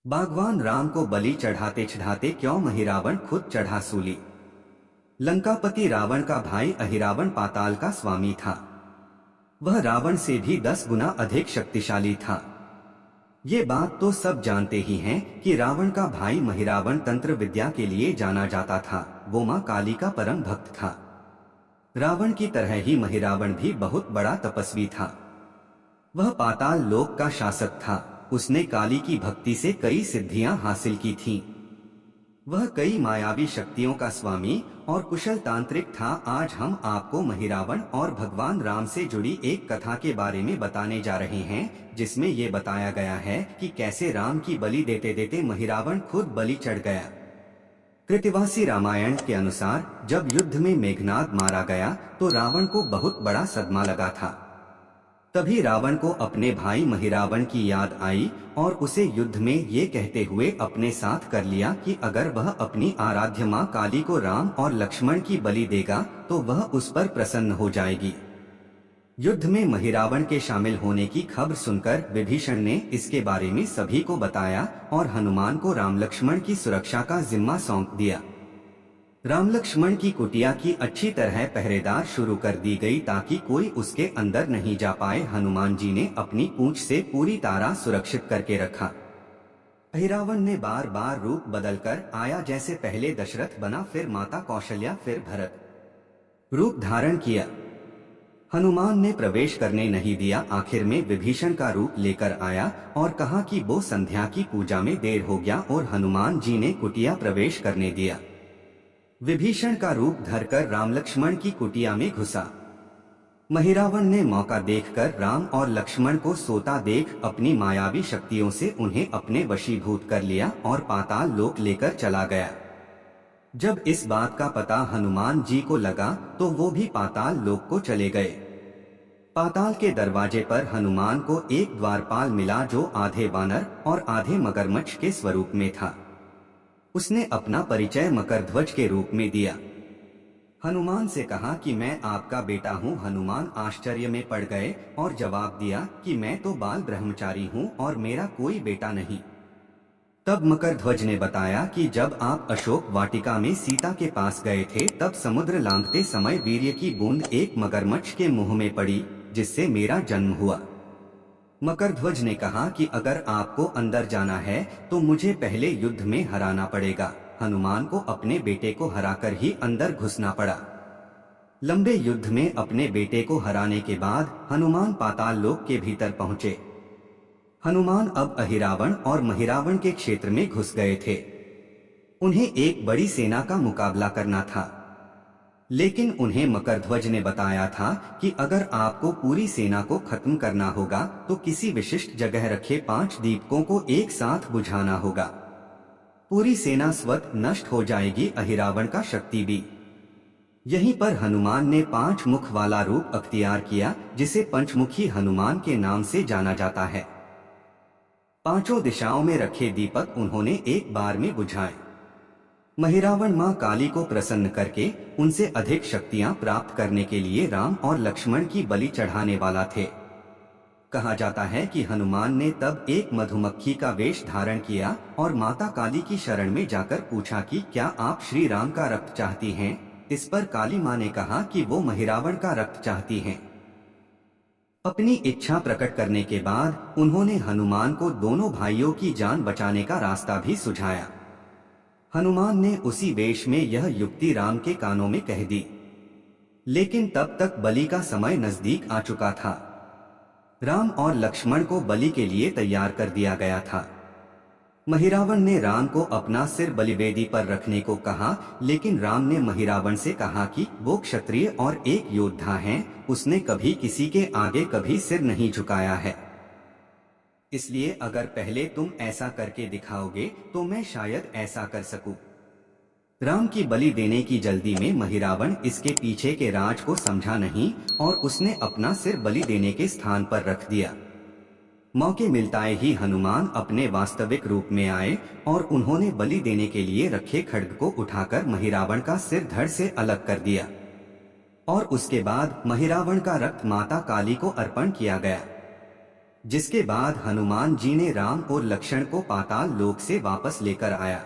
भगवान राम को बलि चढ़ाते चढ़ाते क्यों महिरावण खुद चढ़ा सूली। लंकापति रावण का भाई अहिरावण पाताल का स्वामी था। वह रावण से भी 10 गुना अधिक शक्तिशाली था। ये बात तो सब जानते ही हैं कि रावण का भाई महिरावण तंत्र विद्या के लिए जाना जाता था। वो मां काली का परम भक्त था। रावण की तरह ही महिरावण भी बहुत बड़ा तपस्वी था। वह पाताल लोक का शासक था। उसने काली की भक्ति से कई सिद्धियां हासिल की थीं। वह कई मायावी शक्तियों का स्वामी और कुशल तांत्रिक था। आज हम आपको महिरावण और भगवान राम से जुड़ी एक कथा के बारे में बताने जा रहे हैं, जिसमें ये बताया गया है कि कैसे राम की बलि देते देते महिरावण खुद बलि चढ़ गया। कृतिवासी रामायण के अनुसार जब युद्ध में मेघनाद मारा गया तो रावण को बहुत बड़ा सदमा लगा था। तभी रावण को अपने भाई महिरावण की याद आई और उसे युद्ध में ये कहते हुए अपने साथ कर लिया कि अगर वह अपनी आराध्य मां काली को राम और लक्ष्मण की बलि देगा तो वह उस पर प्रसन्न हो जाएगी। युद्ध में महिरावण के शामिल होने की खबर सुनकर विभीषण ने इसके बारे में सभी को बताया और हनुमान को राम लक्ष्मण की सुरक्षा का जिम्मा सौंप दिया। राम लक्ष्मण की कुटिया की अच्छी तरह पहरेदार शुरू कर दी गई ताकि कोई उसके अंदर नहीं जा पाए। हनुमान जी ने अपनी पूंछ से पूरी तरह सुरक्षित करके रखा। अहिरावण ने बार बार रूप बदलकर आया, जैसे पहले दशरथ बना, फिर माता कौशल्या, फिर भरत रूप धारण किया। हनुमान ने प्रवेश करने नहीं दिया। आखिर में विभीषण का रूप लेकर आया और कहा कि वो संध्या की पूजा में देर हो गया और हनुमान जी ने कुटिया प्रवेश करने दिया। विभीषण का रूप धरकर राम लक्ष्मण की कुटिया में घुसा। महिरावण ने मौका देखकर राम और लक्ष्मण को सोता देख अपनी मायावी शक्तियों से उन्हें अपने वशीभूत कर लिया और पाताल लोक लेकर चला गया। जब इस बात का पता हनुमान जी को लगा तो वो भी पाताल लोक को चले गए। पाताल के दरवाजे पर हनुमान को एक द्वारपाल मिला जो आधे वानर और आधे मगरमच्छ के स्वरूप में था। उसने अपना परिचय मकरध्वज के रूप में दिया। हनुमान से कहा कि मैं आपका बेटा हूँ। हनुमान आश्चर्य में पड़ गए और जवाब दिया कि मैं तो बाल ब्रह्मचारी हूँ और मेरा कोई बेटा नहीं। तब मकरध्वज ने बताया कि जब आप अशोक वाटिका में सीता के पास गए थे तब समुद्र लांघते समय वीर्य की बूंद एक मगरमच्छ के मुंह में पड़ी, जिससे मेरा जन्म हुआ। मकरध्वज ने कहा कि अगर आपको अंदर जाना है तो मुझे पहले युद्ध में हराना पड़ेगा। हनुमान को अपने बेटे को हराकर ही अंदर घुसना पड़ा। लंबे युद्ध में अपने बेटे को हराने के बाद हनुमान पाताल लोक के भीतर पहुंचे। हनुमान अब अहिरावण और महिरावण के क्षेत्र में घुस गए थे। उन्हें एक बड़ी सेना का मुकाबला करना था, लेकिन उन्हें मकरध्वज ने बताया था कि अगर आपको पूरी सेना को खत्म करना होगा तो किसी विशिष्ट जगह रखे 5 दीपकों को एक साथ बुझाना होगा। पूरी सेना स्वतः नष्ट हो जाएगी, अहिरावण का शक्ति भी। यहीं पर हनुमान ने 5 मुख वाला रूप अख्तियार किया, जिसे पंचमुखी हनुमान के नाम से जाना जाता है। 5 दिशाओं में रखे दीपक उन्होंने एक बार में बुझाए। महिरावण मां काली को प्रसन्न करके उनसे अधिक शक्तियां प्राप्त करने के लिए राम और लक्ष्मण की बलि चढ़ाने वाला थे। कहा जाता है कि हनुमान ने तब एक मधुमक्खी का वेश धारण किया और माता काली की शरण में जाकर पूछा कि क्या आप श्री राम का रक्त चाहती हैं? इस पर काली मां ने कहा कि वो महिरावण का रक्त चाहती हैं। अपनी इच्छा प्रकट करने के बाद उन्होंने हनुमान को दोनों भाइयों की जान बचाने का रास्ता भी सुझाया। हनुमान ने उसी वेश में यह युक्ति राम के कानों में कह दी, लेकिन तब तक बलि का समय नजदीक आ चुका था। राम और लक्ष्मण को बलि के लिए तैयार कर दिया गया था। महिरावण ने राम को अपना सिर बलिवेदी पर रखने को कहा, लेकिन राम ने महिरावण से कहा कि वो क्षत्रिय और एक योद्धा हैं, उसने कभी किसी के आगे कभी सिर नहीं झुकाया है। इसलिए अगर पहले तुम ऐसा करके दिखाओगे तो मैं शायद ऐसा कर सकूं। राम की बलि देने की जल्दी में महिरावण इसके पीछे के राज को समझा नहीं और उसने अपना सिर बलि देने के स्थान पर रख दिया। मौके मिलताए ही हनुमान अपने वास्तविक रूप में आए और उन्होंने बलि देने के लिए रखे खड्ग को उठाकर महिरावण का सिर धड़ से अलग कर दिया और उसके बाद महिरावण का रक्त माता काली को अर्पण किया गया। जिसके बाद हनुमान जी ने राम और लक्ष्मण को पाताल लोक से वापस लेकर आया।